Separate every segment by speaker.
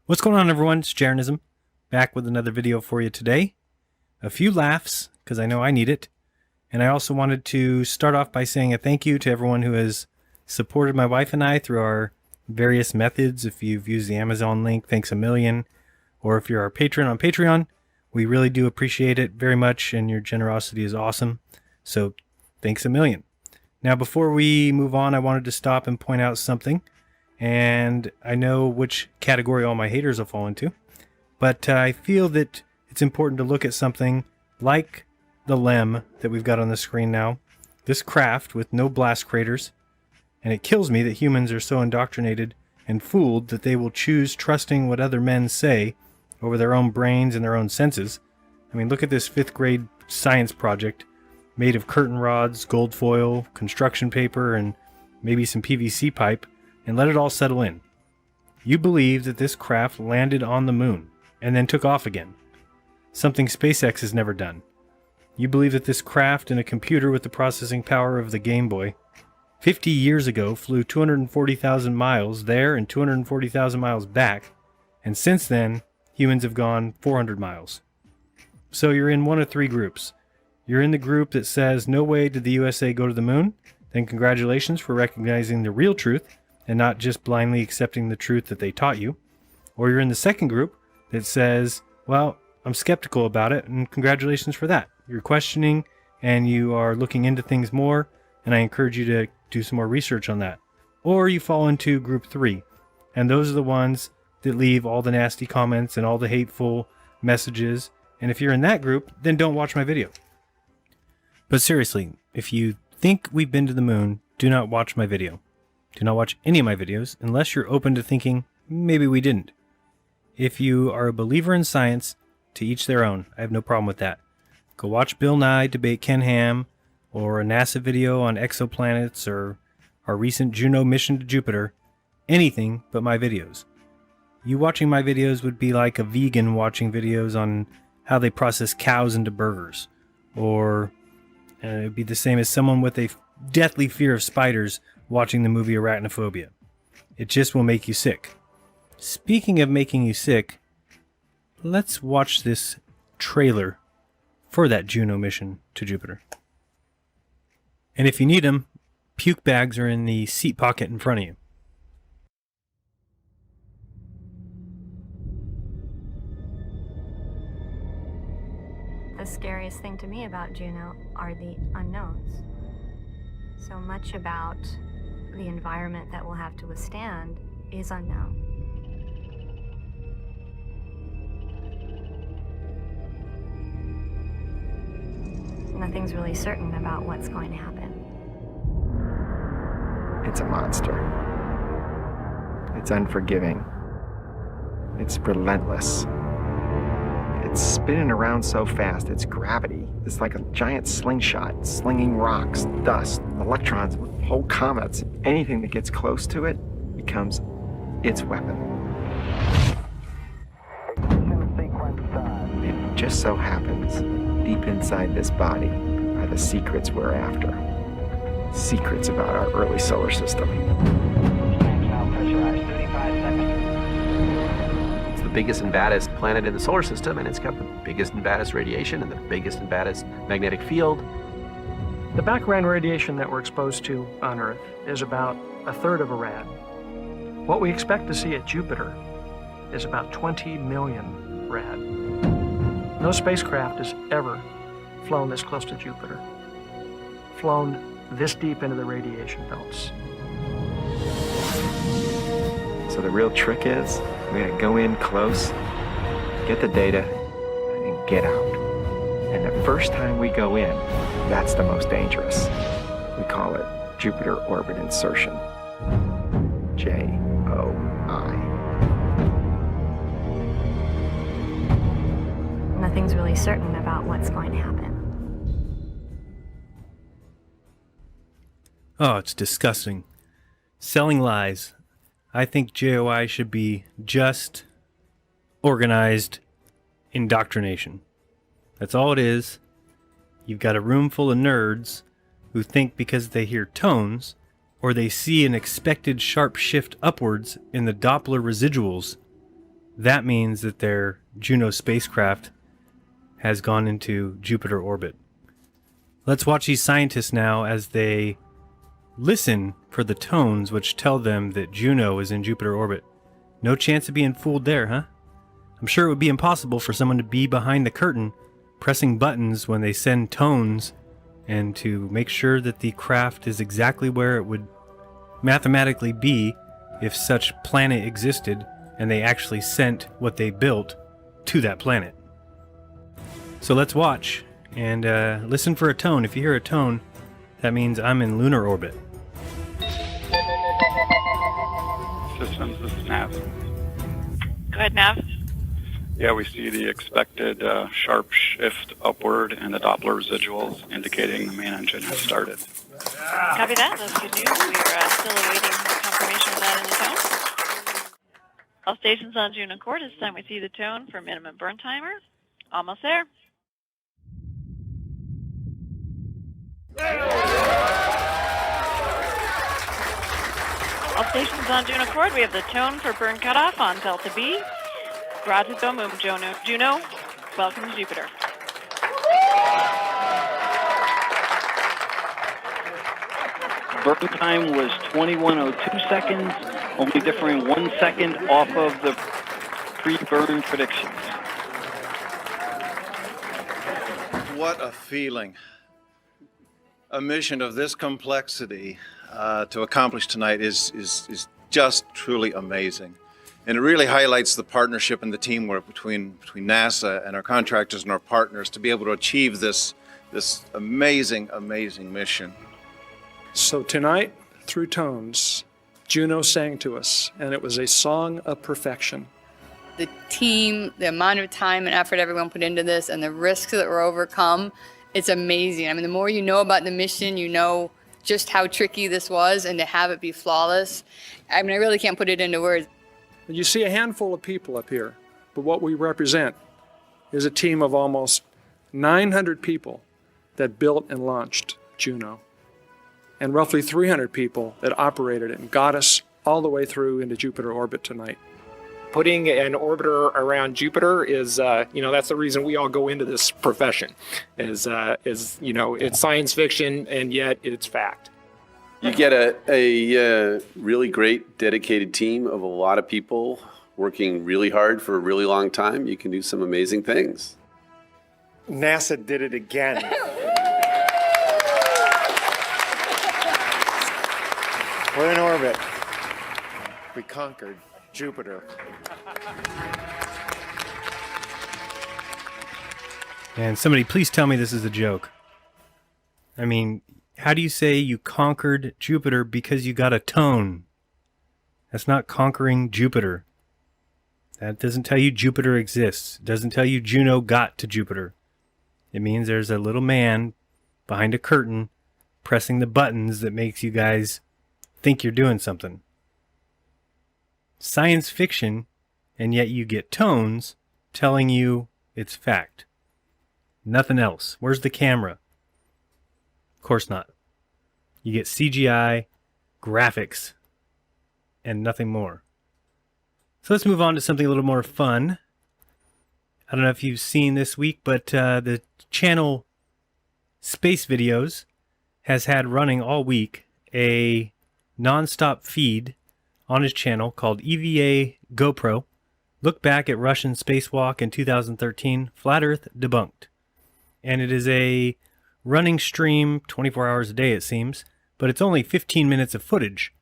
Speaker 1: What's going on, everyone? It's Jeranism, back with another video for you today. A few laughs, because I know I need it. And I also wanted to start off by saying a thank you to everyone who has supported my wife and I through our various methods. If you've used the Amazon link, thanks a million. Or if you're our patron on Patreon, we really do appreciate it very much, and your generosity is awesome. So thanks a million. Now, before we move on, I wanted to stop and point out something. And I know which category all my haters will fall into, but I feel that it's important to look at something like the L.E.M that we've got on the screen now. This craft with no blast craters, and it kills me that humans are so indoctrinated and fooled that they will choose trusting what other men say over their own brains and their own senses. I mean, look at this 5th grade science project made of curtain rods, gold foil, construction paper, and maybe some PVC pipe. And let it all settle in. You believe that this craft landed on the moon and then took off again. Something SpaceX has never done. You believe that this craft and a computer with the processing power of the Game Boy 50 years ago flew 240,000 miles there and 240,000 miles back, and since then humans have gone 400 miles. So you're in one of 3 groups. You're in the group that says no way did the USA go to the moon, then congratulations for recognizing the real truth and not just blindly accepting the truth that they taught you. Or you're in the second group that says, well, I'm skeptical about it, and congratulations for that. You're questioning, and you are looking into things more, and I encourage you to do some more research on that. Or you fall into group 3, and those are the ones that leave all the nasty comments and all the hateful messages, and if you're in that group, then don't watch my video. But seriously, if you think we've been to the moon, do not watch my video. Do not watch any of my videos unless you're open to thinking, maybe we didn't. If you are a believer in science, to each their own. I have no problem with that. Go watch Bill Nye debate Ken Ham, or a NASA video on exoplanets, or our recent Juno mission to Jupiter. Anything but my videos. You watching my videos would be like a vegan watching videos on how they process cows into burgers. Or it would be the same as someone with a deathly fear of spiders watching the movie Arachnophobia. It just will make you sick. Speaking of making you sick, let's watch this trailer for that Juno mission to Jupiter. And if you need them, puke bags are in the seat pocket in front of you.
Speaker 2: The scariest thing to me about Juno are the unknowns. So much about the environment that we'll have to withstand is unknown. Nothing's really certain about what's going to happen.
Speaker 3: It's a monster. It's unforgiving. It's relentless. It's spinning around so fast, its gravity is like a giant slingshot, slinging rocks, dust, electrons, whole comets. Anything that gets close to it becomes its weapon. It just so happens, deep inside this body are the secrets we're after. Secrets about our early solar system.
Speaker 4: It's the biggest and baddest planet in the solar system, and it's got the biggest and baddest radiation and the biggest and baddest magnetic field.
Speaker 5: The background radiation that we're exposed to on Earth is about 1/3 of a rad. What we expect to see at Jupiter is about 20 million rad. No spacecraft has ever flown this close to Jupiter, flown this deep into the radiation belts.
Speaker 3: So the real trick is, we gotta go in close, get the data, and get out. And the first time we go in, that's the most dangerous. We call it Jupiter orbit insertion. J.O.I.
Speaker 2: Nothing's really certain about what's going to happen.
Speaker 1: Oh, it's disgusting. Selling lies. I think J.O.I. should be just organized indoctrination. That's all it is. You've got a room full of nerds who think because they hear tones or they see an expected sharp shift upwards in the Doppler residuals that means that their Juno spacecraft has gone into Jupiter orbit. Let's watch these scientists now as they listen for the tones which tell them that Juno is in Jupiter orbit. No chance of being fooled there, huh? I'm sure it would be impossible for someone to be behind the curtain pressing buttons when they send tones and to make sure that the craft is exactly where it would mathematically be if such planet existed and they actually sent what they built to that planet. So let's watch and listen for a tone. If you hear a tone, that means I'm in lunar orbit.
Speaker 6: Systems, this is Nav.
Speaker 7: Go ahead, Nav.
Speaker 6: Yeah, we see the expected sharp shift upward and the Doppler residuals indicating the main engine has started.
Speaker 7: Copy that. That's good news. We're still awaiting confirmation of that in the tone. All stations on Juno Accord. It's time we see the tone for minimum burn timer. Almost there. All stations on Juno Accord. We have the tone for burn cutoff on Delta B. Roger, go move, Juno. Welcome to Jupiter.
Speaker 8: Burn time was 21:02 seconds, only differing 1 second off of the pre-burn predictions.
Speaker 9: What a feeling. A mission of this complexity to accomplish tonight is just truly amazing. And it really highlights the partnership and the teamwork between NASA and our contractors and our partners to be able to achieve this amazing, amazing mission.
Speaker 5: So tonight, through tones, Juno sang to us, and it was a song of perfection.
Speaker 10: The team, the amount of time and effort everyone put into this, and the risks that were overcome, it's amazing. I mean, the more you know about the mission, you know just how tricky this was, and to have it be flawless, I mean, I really can't put it into words.
Speaker 5: You see a handful of people up here, but what we represent is a team of almost 900 people that built and launched Juno, and roughly 300 people that operated it and got us all the way through into Jupiter orbit tonight.
Speaker 11: Putting an orbiter around Jupiter is, that's the reason we all go into this profession. Is it's science fiction and yet it's fact.
Speaker 4: You get a really great dedicated team of a lot of people working really hard for a really long time. You can do some amazing things.
Speaker 11: NASA did it again. We're in orbit. We conquered Jupiter.
Speaker 1: And somebody please tell me this is a joke. I mean, how do you say you conquered Jupiter because you got a tone? That's not conquering Jupiter. That doesn't tell you Jupiter exists. It doesn't tell you Juno got to Jupiter. It means there's a little man behind a curtain pressing the buttons that makes you guys think you're doing something. Science fiction, and yet you get tones telling you it's fact. Nothing else. Where's the camera? Of course not. You get CGI, graphics, and nothing more. So let's move on to something a little more fun. I don't know if you've seen this week, but the channel Space Videos has had running all week a non-stop feed on his channel called EVA GoPro. Look back at Russian spacewalk in 2013, Flat Earth debunked. And it is a running stream 24 hours a day, it seems, but it's only 15 minutes of footage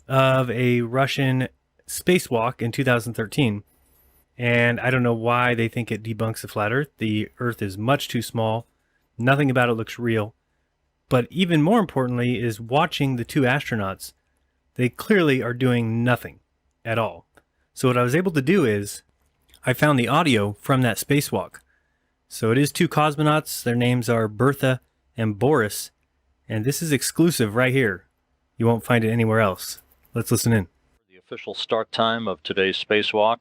Speaker 1: of a Russian spacewalk in 2013. And I don't know why they think it debunks the flat Earth. The Earth is much too small. Nothing about it looks real. But even more importantly is watching the two astronauts. They clearly are doing nothing at all. So what I was able to do is I found the audio from that spacewalk. So it is two cosmonauts. Their names are Bertha and Boris. And this is exclusive right here. You won't find it anywhere else. Let's listen in.
Speaker 12: The official start time of today's spacewalk,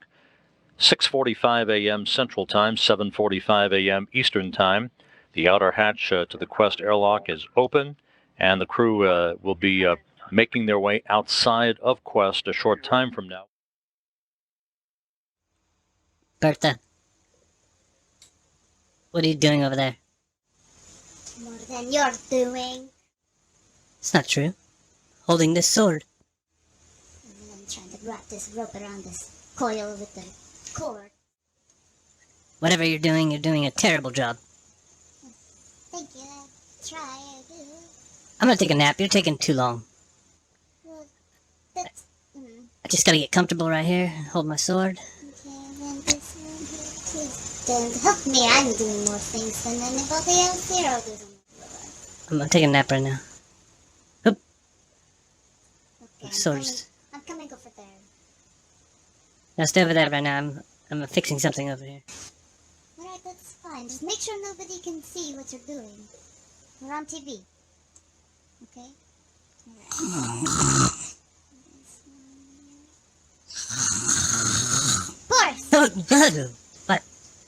Speaker 12: 6:45 a.m. Central Time, 7:45 a.m. Eastern Time. The outer hatch to the Quest airlock is open, and the crew will be making their way outside of Quest a short time from now.
Speaker 13: Bertha. What are you doing over there?
Speaker 14: More than you're doing.
Speaker 13: It's not true. Holding this sword.
Speaker 14: I'm trying to wrap this rope around this coil with the cord.
Speaker 13: Whatever you're doing a terrible job.
Speaker 14: Thank you. I try. I do.
Speaker 13: I'm gonna take a nap. You're taking too long.
Speaker 14: Well, that's...
Speaker 13: I just gotta get comfortable right here and hold my sword.
Speaker 14: Okay, then this one here too. Then help me. I'm doing more things than anybody else here. I'll do them.
Speaker 13: I'm gonna take a nap right now. Oop.
Speaker 14: Okay,
Speaker 13: Swords.
Speaker 14: I'm coming over there.
Speaker 13: Now stay over there right now. I'm fixing something over here.
Speaker 14: Alright, that's fine. Just make sure nobody can see what you're doing. We're on TV. Okay? Boris!
Speaker 13: Oh, what?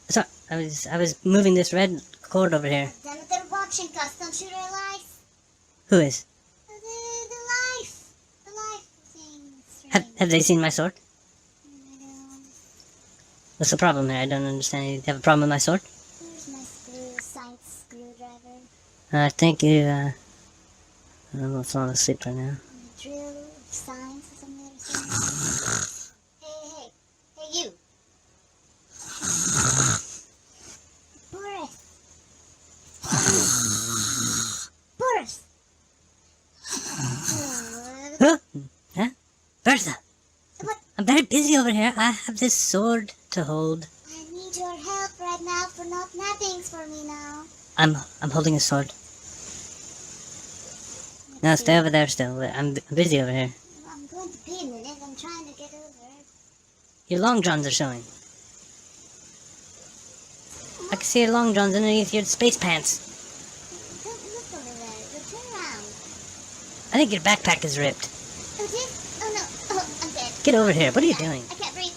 Speaker 13: Sorry, I was moving this red cord over here.
Speaker 14: Damn it, they're watching us. Don't you realize?
Speaker 13: Who is?
Speaker 14: The life. The life thing.
Speaker 13: Have they seen my sword? What's the problem there? I don't understand. You have a problem with my sword?
Speaker 14: Where's my science screwdriver?
Speaker 13: I think you, I don't know if I'm asleep right now.
Speaker 14: Drill, science, or something. Hey, you. Boris. Boris.
Speaker 13: Huh? Huh? Bertha!
Speaker 14: What?
Speaker 13: I'm very busy over here. I have this sword to hold.
Speaker 14: I need your help right now for not napping for me now.
Speaker 13: I'm holding a sword. No, stay over there still. I'm busy over here.
Speaker 14: I'm going to pee in a minute. I'm trying to get over.
Speaker 13: Your long johns are showing. I can see your long johns underneath your space pants.
Speaker 14: Don't look over there. Turn around.
Speaker 13: I think your backpack is ripped.
Speaker 14: Oh, this? Oh, no. Oh, I'm dead.
Speaker 13: Get over here. What are you doing?
Speaker 14: I can't breathe.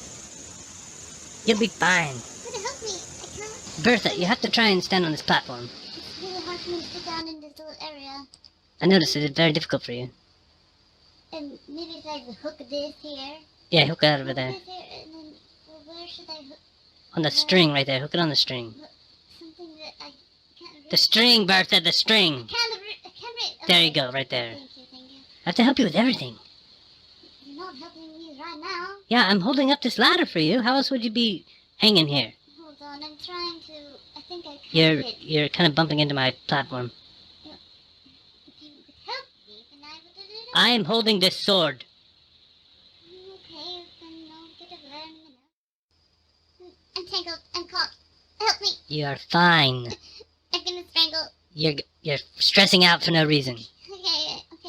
Speaker 13: You'll be fine.
Speaker 14: Could you help me? I can't.
Speaker 13: Bertha, you have to try and stand on this platform.
Speaker 14: It's really hard for me to sit down in this little area.
Speaker 13: I noticed it. It's very difficult for you.
Speaker 14: And maybe if I hook this here.
Speaker 13: Yeah, hook it over there.
Speaker 14: Hook this here, and then, well, where should I hook?
Speaker 13: On the string right there. Hook it on the string.
Speaker 14: Something that I can't reach.
Speaker 13: The string, Bertha, the string.
Speaker 14: I can't reach.
Speaker 13: There you go, right there.
Speaker 14: Thank you.
Speaker 13: I have to help you with everything.
Speaker 14: You're not helping me right now.
Speaker 13: Yeah, I'm holding up this ladder for you. How else would you be hanging here?
Speaker 14: Hold on, I'm trying to. I think I can.
Speaker 13: You're kind of bumping into my platform.
Speaker 14: If you could help me, then I would do it.
Speaker 13: I'm holding this sword.
Speaker 14: Okay, then I'll get over there in a minute. I'm tangled. I'm caught. Help me.
Speaker 13: You're fine.
Speaker 14: I'm gonna strangle.
Speaker 13: You're stressing out for no reason.
Speaker 14: Okay, it's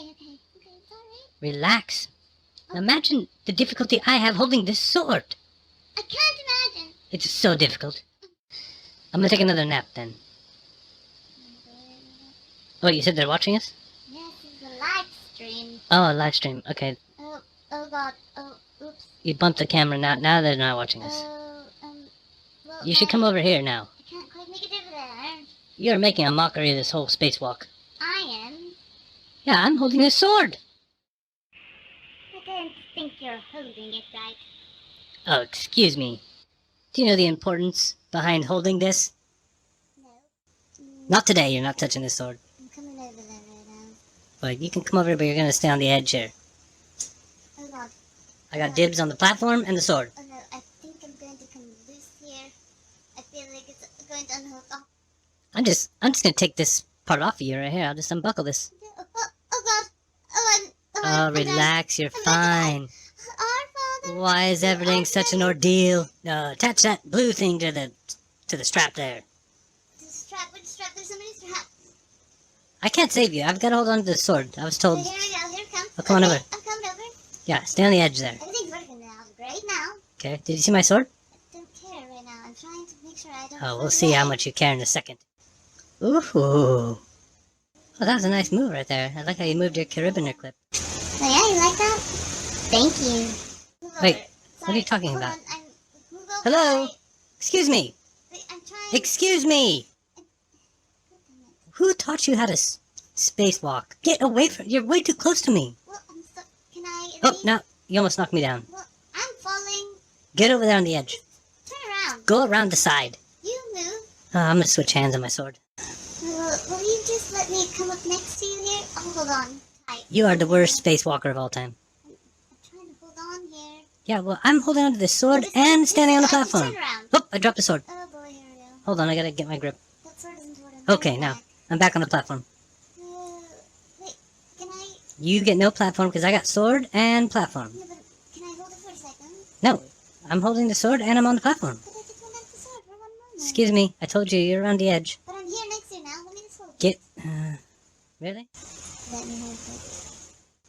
Speaker 14: alright.
Speaker 13: Relax. Imagine the difficulty I have holding this sword.
Speaker 14: I can't imagine.
Speaker 13: It's so difficult. I'm gonna take another nap then. Oh, you said they're watching us?
Speaker 14: Yes, it's a live stream.
Speaker 13: Oh, a live stream. Okay.
Speaker 14: Oh God. Oh, oops.
Speaker 13: You bumped the camera now. Now they're not watching us.
Speaker 14: Well,
Speaker 13: You should come over here now.
Speaker 14: I can't quite make it over there.
Speaker 13: You're making a mockery of this whole spacewalk.
Speaker 14: I am.
Speaker 13: Yeah, I'm holding this sword.
Speaker 14: I don't think you're holding it right.
Speaker 13: Oh, excuse me. Do you know the importance behind holding this?
Speaker 14: No.
Speaker 13: Not today. You're not touching this sword.
Speaker 14: I'm coming over there right now.
Speaker 13: But you can come over, but you're gonna stay on the edge here.
Speaker 14: Oh God.
Speaker 13: I got dibs on the platform and the sword.
Speaker 14: Oh no, I think I'm going to come loose here. I feel like it's going to unhook. Oh.
Speaker 13: I'm just gonna take this part off of you right here. I'll just unbuckle this.
Speaker 14: Oh God.
Speaker 13: Oh, relax. You're fine.
Speaker 14: Our Father.
Speaker 13: Why is everything such an ordeal? Attach that blue thing to the strap there.
Speaker 14: The strap. Which strap? There's so many straps.
Speaker 13: I can't save you. I've got to hold on to the sword. I was told.
Speaker 14: Here we go. Here it comes.
Speaker 13: Oh, come on over.
Speaker 14: I'm coming over.
Speaker 13: Yeah, stay on the edge there.
Speaker 14: Everything's working now. Great now.
Speaker 13: Okay. Did you see my sword?
Speaker 14: I don't care right now. I'm trying to make sure I don't.
Speaker 13: Oh, we'll see how much you care in a second. Ooh. Oh, that was a nice move right there. I like how you moved your carabiner clip.
Speaker 14: Oh yeah, you like that? Thank you.
Speaker 13: Wait, what are you talking about? Hello? Excuse me. Excuse me. Who taught you how to spacewalk? Get away from... You're way too close to me.
Speaker 14: Well, I'm stuck. Can I...
Speaker 13: Oh, no. You almost knocked me down.
Speaker 14: Well, I'm falling.
Speaker 13: Get over there on the edge.
Speaker 14: Turn around. around.
Speaker 13: Go around the side.
Speaker 14: You move.
Speaker 13: I'm gonna switch hands on my sword.
Speaker 14: Will you just let me come up next to you here? Oh, hold on. Tight.
Speaker 13: You are the worst spacewalker of all time.
Speaker 14: I'm trying to hold on here.
Speaker 13: Yeah, well, I'm holding onto the sword and standing on the platform.
Speaker 14: Turn around.
Speaker 13: Oh, I dropped the sword.
Speaker 14: Oh boy, here we go.
Speaker 13: Hold on, I gotta get my grip.
Speaker 14: That sword isn't what I'm
Speaker 13: Okay, now, I'm back on the platform.
Speaker 14: Wait, can I?
Speaker 13: You get no platform because I got sword and platform.
Speaker 14: Yeah, but can I hold it for a second?
Speaker 13: No, I'm holding the sword and I'm on the platform.
Speaker 14: But I just want the sword for 1 moment.
Speaker 13: Excuse me, I told you you're on the edge.
Speaker 14: But I'm here next to you now. Let me just hold it.
Speaker 13: Get, really?
Speaker 14: Let me hold it.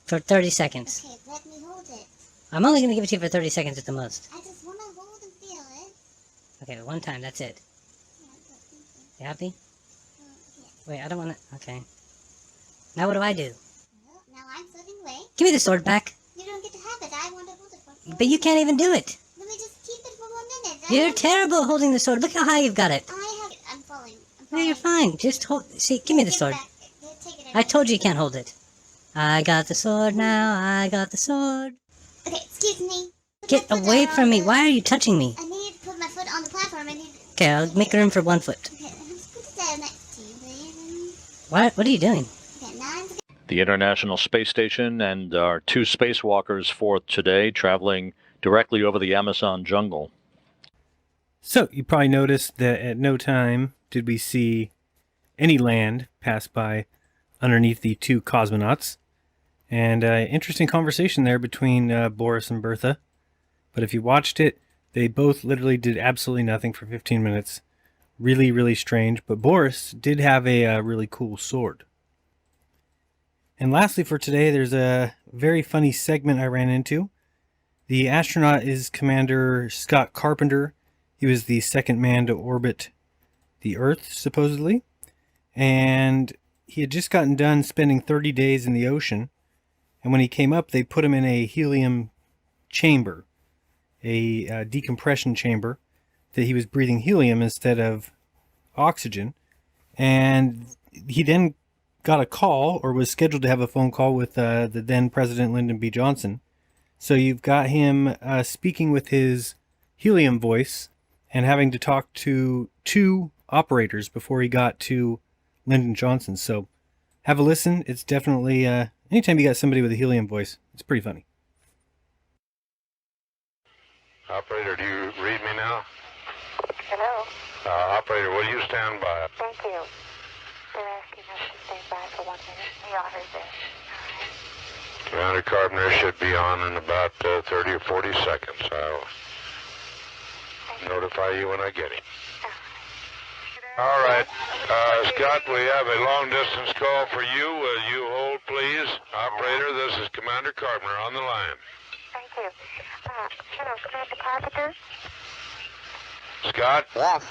Speaker 13: For 30 seconds.
Speaker 14: Okay, let me hold it.
Speaker 13: I'm only gonna give it to you for 30 seconds at the most.
Speaker 14: I just want to hold and feel it.
Speaker 13: Okay, one time, that's it.
Speaker 14: Yeah, but thank you.
Speaker 13: You happy?
Speaker 14: Yeah.
Speaker 13: Wait, I don't wanna, okay. Now what do I do?
Speaker 14: Well, now I'm floating away.
Speaker 13: Give me the sword back.
Speaker 14: You don't get to have it. I want to hold it for.
Speaker 13: But you can't even do it.
Speaker 14: Let me just keep it for 1 minute.
Speaker 13: You're terrible at holding the sword. Look how high you've got it.
Speaker 14: I'm falling.
Speaker 13: No, you're fine. Just hold, see, give me the sword.
Speaker 14: Take it.
Speaker 13: I told you you can't hold it. I got the sword now, I got the sword.
Speaker 14: Okay, excuse me.
Speaker 13: Get away from me. Why are you touching me?
Speaker 14: I need to put my foot on the platform.
Speaker 13: Okay, I'll make room for 1 foot.
Speaker 14: Okay, let's put it down next to you, please.
Speaker 13: What are you doing?
Speaker 14: Okay, now I'm...
Speaker 12: The International Space Station and our 2 spacewalkers for today traveling directly over the Amazon jungle.
Speaker 1: So, you probably noticed that at no time did we see any land pass by underneath the 2 cosmonauts. And interesting conversation there between Boris and Bertha. But if you watched it, they both literally did absolutely nothing for 15 minutes. Really, really strange. But Boris did have a really cool sword. And lastly for today, there's a very funny segment I ran into. The astronaut is Commander Scott Carpenter. He was the second man to orbit the Earth, supposedly. And he had just gotten done spending 30 days in the ocean. And when he came up, they put him in a helium chamber, a decompression chamber, that he was breathing helium instead of oxygen. And he then got a call, or was scheduled to have a phone call with the then President Lyndon B. Johnson. So you've got him speaking with his helium voice and having to talk to 2 operators before he got to Lyndon Johnson. So have a listen. It's definitely, anytime you got somebody with a helium voice, it's pretty funny.
Speaker 15: Operator, do you read me now?
Speaker 16: Hello?
Speaker 15: Operator, will you stand by?
Speaker 16: Thank you. They're asking us to stand by for 1 minute. We are heard there.
Speaker 15: Commander Carpenter should be on in about 30 or 40 seconds. I'll notify you when I get him. All right. Scott, we have a long-distance call for you. Will you hold, please? Operator, this is Commander Carpenter on the line.
Speaker 16: Thank you. Hello, Commander Carpenter?
Speaker 15: Scott?
Speaker 16: Yes.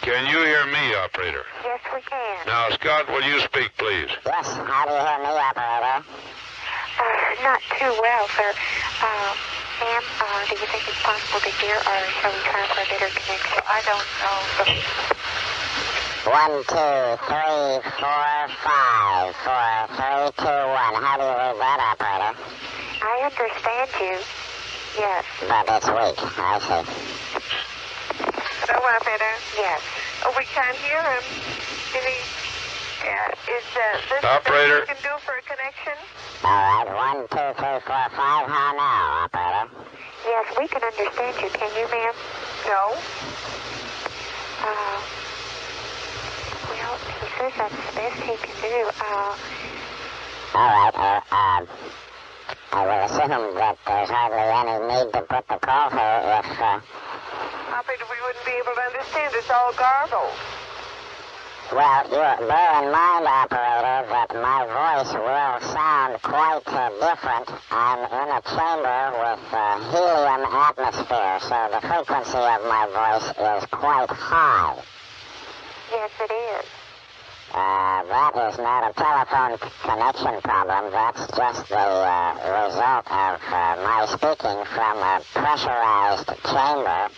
Speaker 15: Can you hear me, operator?
Speaker 16: Yes, we can.
Speaker 15: Now, Scott, will you speak, please?
Speaker 16: Yes. How do you hear me, operator? Not too well, sir. Ma'am, do you think it's possible to hear, or shall we try for a better connection? I don't know.
Speaker 17: 1, 2, 3, 4, 5, 4, 3, 2, 1. How do you read that, operator?
Speaker 16: I understand you. Yes.
Speaker 17: But it's weak. I see.
Speaker 16: Hello, operator? Yes. Oh, we can't hear him. Is this
Speaker 15: operator?
Speaker 16: the best you can do for a connection?
Speaker 17: All right. 1, 2, 3, 4, 5. How now, operator?
Speaker 16: Yes, we can understand you. Can you, ma'am? No. Well, he says that's the best he can do.
Speaker 17: All right. I will assume that there's hardly any need to put the call through if...
Speaker 16: Operator, we wouldn't be able to understand. It's all garbled.
Speaker 17: Well, bear in mind, operator, that my voice will sound quite different. I'm in a chamber with helium atmosphere, so the frequency of my voice is quite high.
Speaker 16: Yes, it is.
Speaker 17: That is not a telephone connection problem. That's just the result of my speaking from a pressurized chamber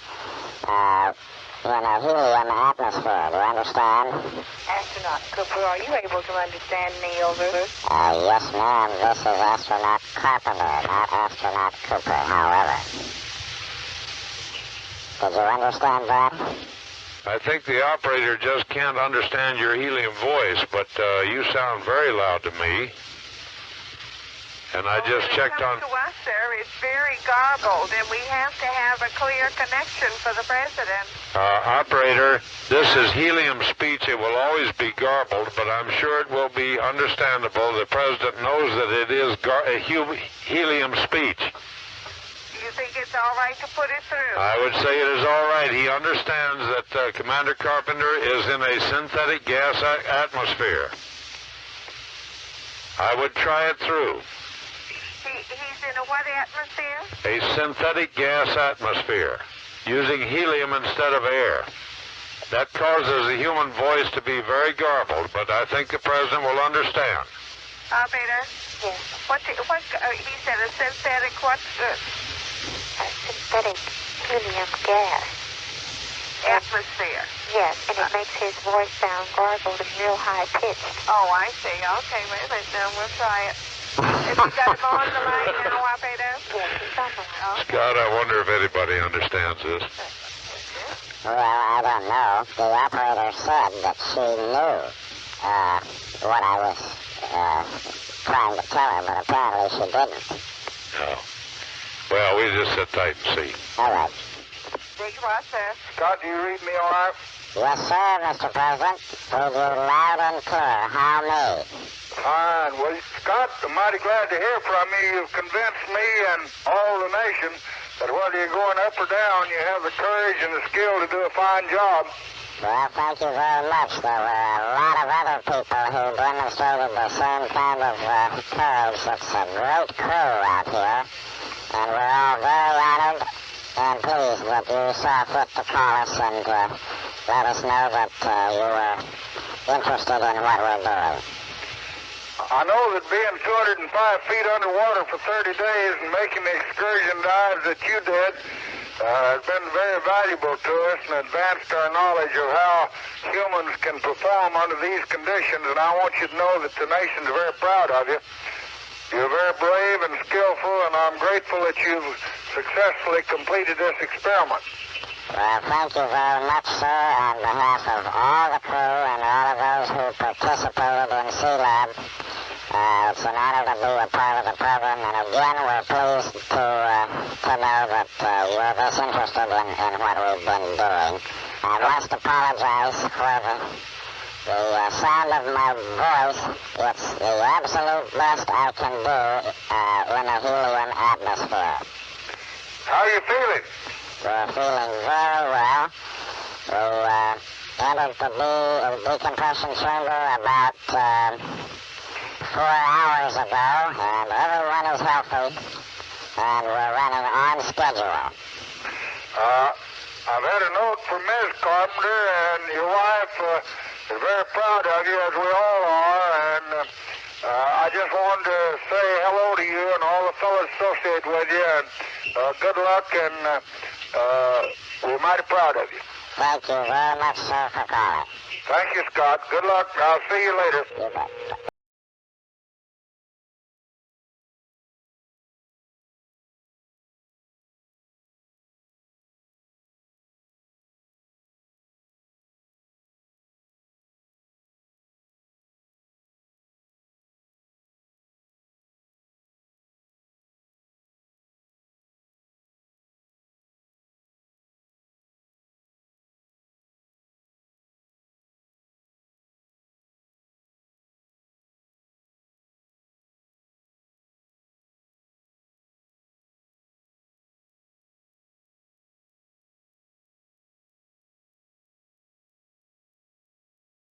Speaker 17: in a helium atmosphere. Do you understand?
Speaker 16: Astronaut Cooper, are you able to understand me over?
Speaker 17: Yes, ma'am. This is Astronaut Carpenter, not Astronaut Cooper, however. Did you understand that?
Speaker 15: I think the operator just can't understand your helium voice, but you sound very loud to me. And I just checked on...
Speaker 16: To us, sir, it's very garbled, and we have to have a clear connection for the president.
Speaker 15: Operator, this is helium speech. It will always be garbled, but I'm sure it will be understandable. The president knows that it is helium speech.
Speaker 16: You think it's all right to put it through?
Speaker 15: I would say it is all right. He understands that Commander Carpenter is in a synthetic gas atmosphere. I would try it through.
Speaker 16: He's in a what atmosphere?
Speaker 15: A synthetic gas atmosphere, using helium instead of air. That causes the human voice to be very garbled, but I think the president will understand.
Speaker 16: Operator? Yes. He said a synthetic what?
Speaker 17: A synthetic helium gas.
Speaker 16: Atmosphere.
Speaker 17: Yes, and it makes his voice sound garbled and real high-pitched.
Speaker 16: Oh, I see. Okay, wait a minute. Now we'll try it. Have you got him on the line now, operator?
Speaker 17: Yes, he's on the line.
Speaker 15: Scott, I wonder if anybody understands this.
Speaker 17: Well, I don't know. The operator said that she knew what I was trying to tell her, but apparently she didn't.
Speaker 15: Oh. Well, we just sit tight and see.
Speaker 17: All right.
Speaker 16: Big what, sir?
Speaker 15: Scott, do you read me all right?
Speaker 17: Yes, sir, Mr. President. Read you loud and clear. How me?
Speaker 15: Fine. Well, Scott, I'm mighty glad to hear from you. You've convinced me and all the nation that whether you're going up or down, you have the courage and the skill to do a fine job.
Speaker 17: Well, thank you very much. There were a lot of other people who demonstrated the same kind of courage. It's a great crew out here, and we're all very honored and pleased that you saw fit to call us and let us know that you were interested in what we're doing.
Speaker 15: I know that being 205 feet underwater for 30 days and making the excursion dives that you did has been very valuable to us and advanced our knowledge of how humans can perform under these conditions, and I want you to know that the nation's very proud of you. You're very brave and skillful, and I'm grateful that you've successfully completed this experiment.
Speaker 17: Well, thank you very much, sir, on behalf of all the crew and all of those who participated in C-Lab. It's an honor to be a part of the program, and again, we're pleased to know that you're this interested in what we've been doing. I must apologize for the sound of my voice. It's the absolute best I can do in a helium atmosphere.
Speaker 15: How are you feeling?
Speaker 17: We're feeling very well. We entered the decompression chamber about 4 hours ago, and everyone is healthy, and we're running on schedule.
Speaker 15: I've had a note from Ms. Carpenter, and your wife is very proud of you, as we all are, and I just wanted to say hello to you and all the fellows associated with you, and good luck, and we're mighty proud of you.
Speaker 17: Thank you very much, sir, for calling.
Speaker 15: Thank you, Scott. Good luck. I'll see you later.
Speaker 17: You bet.